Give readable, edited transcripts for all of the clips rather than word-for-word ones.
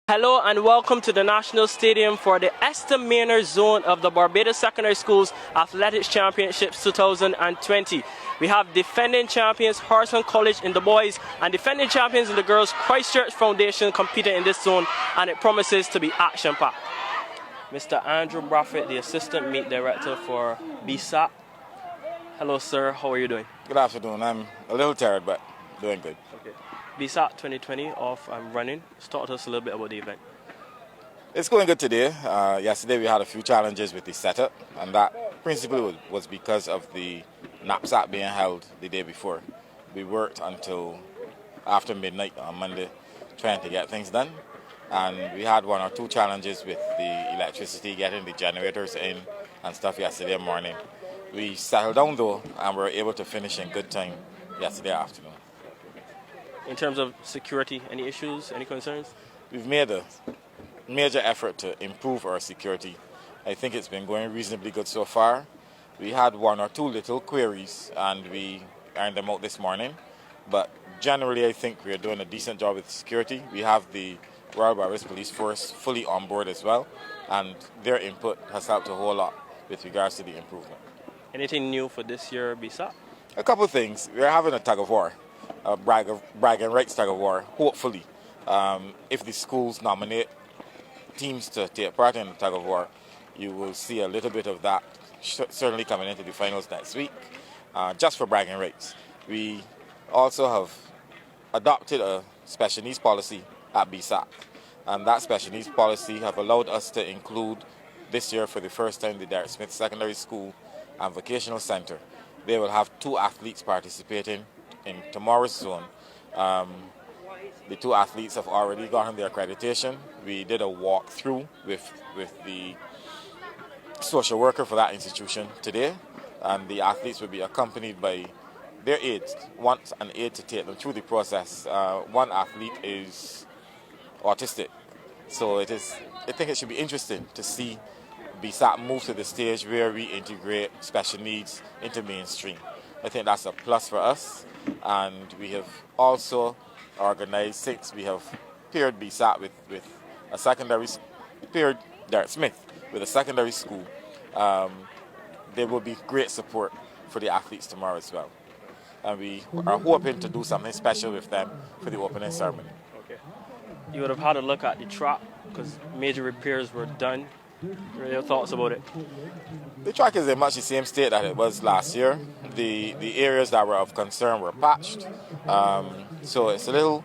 Hello and welcome to the National Stadium for the Esther Maynard zone of the Barbados Secondary Schools Athletics Championships 2020. We have defending champions Horizon College in the boys and defending champions in the girls Christchurch Foundation competing in this zone, and it promises to be action-packed. Mr. Andrew Braffett, the Assistant Meet Director for BSAP. Hello sir, how are you doing? Good afternoon. I'm a little tired but doing good. Okay. BSAP 2020 off and running. Just talk to us a little bit about the event. It's going good today. Yesterday we had a few challenges with the setup, and that principally was because of the knapsack being held the day before. We worked until after midnight on Monday trying to get things done, and we had one or two challenges with the electricity, getting the generators in and stuff yesterday morning. We settled down though and were able to finish in good time yesterday afternoon. In terms of security, any issues, any concerns? We've made a major effort to improve our security. I think it's been going reasonably good so far. We had one or two little queries and we ironed them out this morning. But generally I think we're doing a decent job with security. We have the Royal Barbados Police Force fully on board as well, and their input has helped a whole lot with regards to the improvement. Anything new for this year, BSAP? A couple of things. We're having a tug of war. A bragging rights tug of war, hopefully. If the schools nominate teams to take part in the tug of war, you will see a little bit of that certainly coming into the finals next week, just for bragging rights. We also have adopted a special needs policy at BSAC, and that special needs policy have allowed us to include this year for the first time the Derek Smith Secondary School and Vocational Center. They will have 2 athletes participating in tomorrow's zone. The 2 athletes have already gotten their accreditation. We did a walkthrough with the social worker for that institution today, and the athletes will be accompanied by their aides, want an aide to take them through the process. One athlete is autistic, so I think it should be interesting to see BSAP move to the stage where we integrate special needs into mainstream. I think that's a plus for us, and we have also organized, since we have paired BSAP with a secondary, paired Derek Smith with a secondary school, there will be great support for the athletes tomorrow as well. And we are hoping to do something special with them for the opening ceremony. Okay. You would have had a look at the track because major repairs were done. What are your thoughts about it? The track is in much the same state that it was last year. The areas that were of concern were patched. So it's a little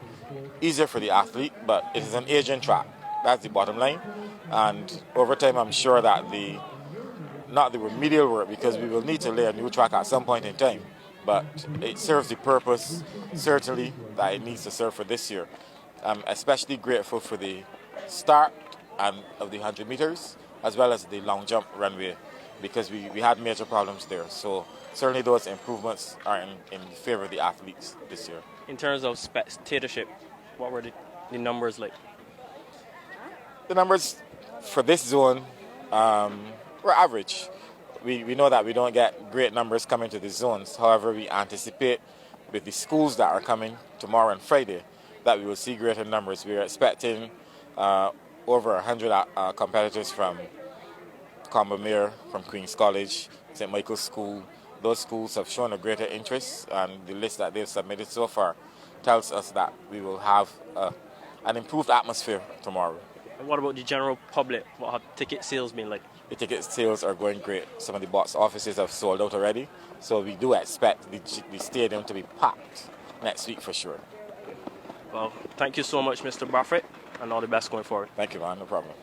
easier for the athlete, but it is an aging track. That's the bottom line. And over time, I'm sure that not the remedial work, because we will need to lay a new track at some point in time, but it serves the purpose, certainly, that it needs to serve for this year. I'm especially grateful for the start of the 100 meters, as well as the long jump runway, because we had major problems there. So certainly those improvements are in favor of the athletes this year. In terms of spectatorship, what were the numbers like? The numbers for this zone were average. We know that we don't get great numbers coming to the zones. However, we anticipate with the schools that are coming tomorrow and Friday that we will see greater numbers. We are expecting over 100 competitors from Combermere, from Queen's College, St. Michael's School. Those schools have shown a greater interest, and the list that they've submitted so far tells us that we will have an improved atmosphere tomorrow. And what about the general public? What have ticket sales been like? The ticket sales are going great. Some of the box offices have sold out already, so we do expect the stadium to be packed next week for sure. Well, thank you so much, Mr. Braffett, and all the best going forward. Thank you, man. No problem.